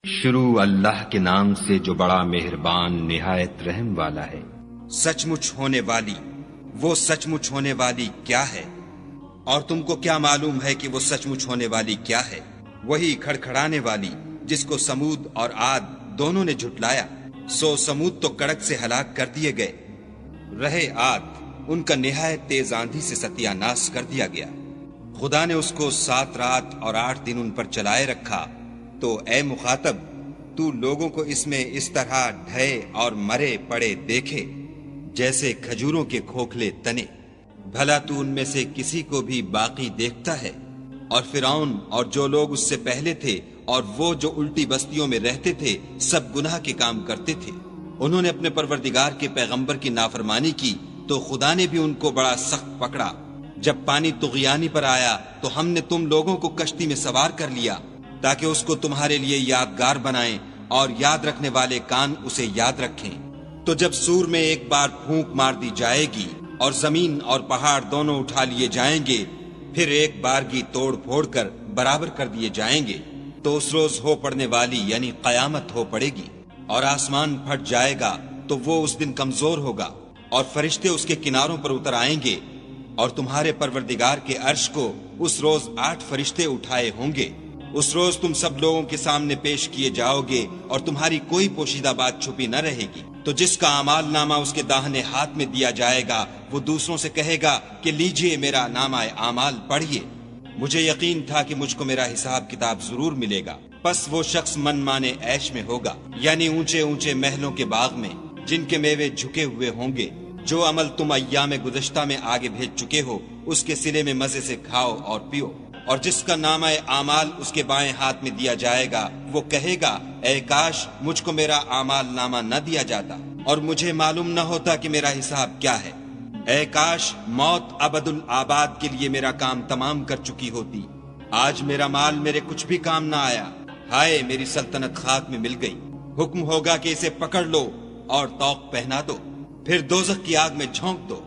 شروع اللہ کے نام سے جو بڑا مہربان نہایت رحم والا ہے۔ سچ مچ ہونے والی، وہ سچ مچ ہونے والی کیا ہے؟ اور تم کو کیا معلوم ہے کہ وہ سچ مچ ہونے والی کیا ہے؟ وہی کھڑکھڑانے والی جس کو سمود اور عاد دونوں نے جھٹلایا، سو سمود تو کڑک سے ہلاک کر دیے گئے، رہے عاد ان کا نہایت تیز آندھی سے ستیہ ناش کر دیا گیا۔ خدا نے اس کو 7 رات اور 8 دن ان پر چلائے رکھا، تو اے مخاطب تو لوگوں کو اس میں اس طرح ڈھے اور مرے پڑے دیکھے جیسے کھجوروں کے کھوکھلے تنے، بھلا تو ان میں سے کسی کو بھی باقی دیکھتا ہے؟ اور فرعون اور جو لوگ اس سے پہلے تھے اور وہ جو الٹی بستیوں میں رہتے تھے سب گناہ کے کام کرتے تھے، انہوں نے اپنے پروردگار کے پیغمبر کی نافرمانی کی تو خدا نے بھی ان کو بڑا سخت پکڑا۔ جب پانی طغیانی پر آیا تو ہم نے تم لوگوں کو کشتی میں سوار کر لیا تاکہ اس کو تمہارے لیے یادگار بنائیں اور یاد رکھنے والے کان اسے یاد رکھیں۔ تو جب سور میں ایک بار پھونک مار دی جائے گی اور زمین اور پہاڑ دونوں اٹھا لیے جائیں گے، پھر ایک بارگی توڑ پھوڑ کر برابر کر دیے جائیں گے، تو اس روز ہو پڑنے والی یعنی قیامت ہو پڑے گی، اور آسمان پھٹ جائے گا تو وہ اس دن کمزور ہوگا، اور فرشتے اس کے کناروں پر اتر آئیں گے، اور تمہارے پروردگار کے عرش کو اس روز 8 فرشتے اٹھائے ہوں گے۔ اس روز تم سب لوگوں کے سامنے پیش کیے جاؤ گے اور تمہاری کوئی پوشیدہ بات چھپی نہ رہے گی۔ تو جس کا اعمال نامہ اس کے داہنے ہاتھ میں دیا جائے گا وہ دوسروں سے کہے گا کہ لیجئے میرا نامہ اعمال پڑھیے، مجھے یقین تھا کہ مجھ کو میرا حساب کتاب ضرور ملے گا۔ پس وہ شخص من مانے عیش میں ہوگا، یعنی اونچے اونچے محلوں کے باغ میں جن کے میوے جھکے ہوئے ہوں گے۔ جو عمل تم ایام گزشتہ میں آگے بھیج چکے ہو اس کے صلے میں مزے سے کھاؤ اور پیو۔ اور جس کا نامہ اعمال اس کے بائیں ہاتھ میں دیا جائے گا وہ کہے گا اے کاش مجھ کو میرا اعمال نامہ نہ دیا جاتا اور مجھے معلوم نہ ہوتا کہ میرا حساب کیا ہے۔ اے کاش موت ابد الآباد کے لیے میرا کام تمام کر چکی ہوتی، آج میرا مال میرے کچھ بھی کام نہ آیا، ہائے میری سلطنت خاک میں مل گئی۔ حکم ہوگا کہ اسے پکڑ لو اور طوق پہنا دو، پھر دوزخ کی آگ میں جھونک دو،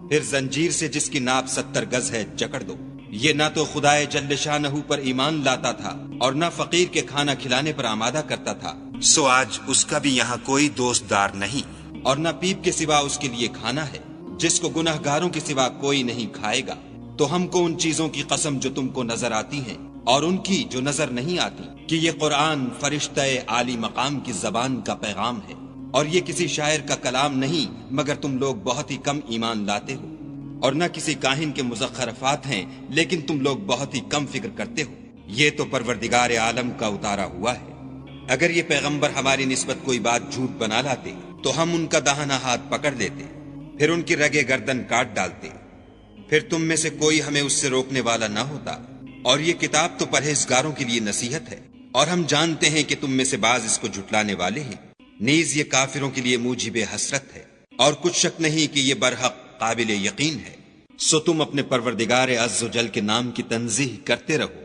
پھر زنجیر سے جس کی ناپ 70 گز ہے جکڑ دو۔ یہ نہ تو خدائے جل شانہ پر ایمان لاتا تھا اور نہ فقیر کے کھانا کھلانے پر آمادہ کرتا تھا، سو آج اس کا بھی یہاں کوئی دوست دار نہیں، اور نہ پیپ کے سوا اس کے لیے کھانا ہے، جس کو گناہ گاروں کے سوا کوئی نہیں کھائے گا۔ تو ہم کو ان چیزوں کی قسم جو تم کو نظر آتی ہیں اور ان کی جو نظر نہیں آتی، کہ یہ قرآن فرشتہ عالی مقام کی زبان کا پیغام ہے اور یہ کسی شاعر کا کلام نہیں، مگر تم لوگ بہت ہی کم ایمان لاتے ہو، اور نہ کسی کاہن کے مزخرفات ہیں لیکن تم لوگ بہت ہی کم فکر کرتے ہو۔ یہ تو پروردگار عالم کا اتارا ہوا ہے۔ اگر یہ پیغمبر ہماری نسبت کوئی بات جھوٹ بنا لاتے تو ہم ان کا داہنا ہاتھ پکڑ لیتے، پھر ان کی رگے گردن کاٹ ڈالتے، پھر تم میں سے کوئی ہمیں اس سے روکنے والا نہ ہوتا۔ اور یہ کتاب تو پرہیزگاروں کے لیے نصیحت ہے، اور ہم جانتے ہیں کہ تم میں سے بعض اس کو جھٹلانے والے ہیں، نیز یہ کافروں کے لیے موجب حسرت ہے، اور کچھ شک نہیں کہ یہ برحق قابل یقین ہے۔ سو تم اپنے پروردگار عز و جل کے نام کی تنزیہ کرتے رہو۔